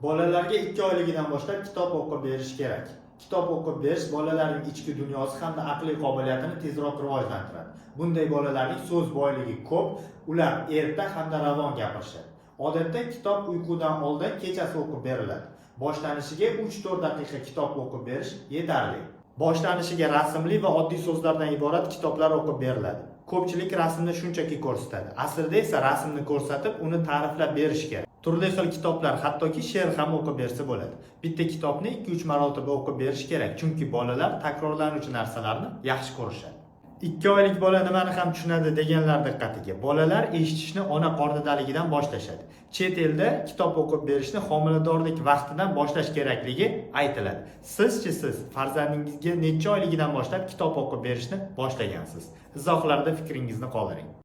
Bolalarga 2 oyligidan boshlab kitob o'qib berish kerak. Kitob o'qib berish bolalarning ichki dunyosi hamda aqliy qobiliyatini tezroq rivojlantiradi. Bunday bolalarning so'z boyligi ko'p, ular erta hamda ravon gapirishadi. Odatda kitob uyqudan oldin kechasi o'qib beriladi. Boshlanishiga 3-4 daqiqa kitob o'qib berish yetarli. Boshlanishiga rasmli va oddiy so'zlardan iborat kitoblar o'qib beriladi. Ko'pchilik rasmni shunchaki ko'rsatadi. Aslida esa rasmni ko'rsatib, uni ta'riflab berish kerak. Turli xil kitoblar, hattoki she'r ham o'qib bersa bo'ladi. Bitta kitobni 2-3 marotaba o'qib berish kerak, chunki bolalar takrorlanuvchi narsalarni yaxshi ko'rishadi. 2 oylik bola nimani ham tushunadi deganlar diqqatiga. Bolalar eshitishni ona qornidaligidan boshlashadi. Chet elda kitob o'qib berishni homiladorlik vaqtidan boshlash kerakligi aytiladi. Siz farzandingizga necha oyligidan boshlab kitob o'qib berishni boshlagansiz? Izohlarda fikringizni qoldiring.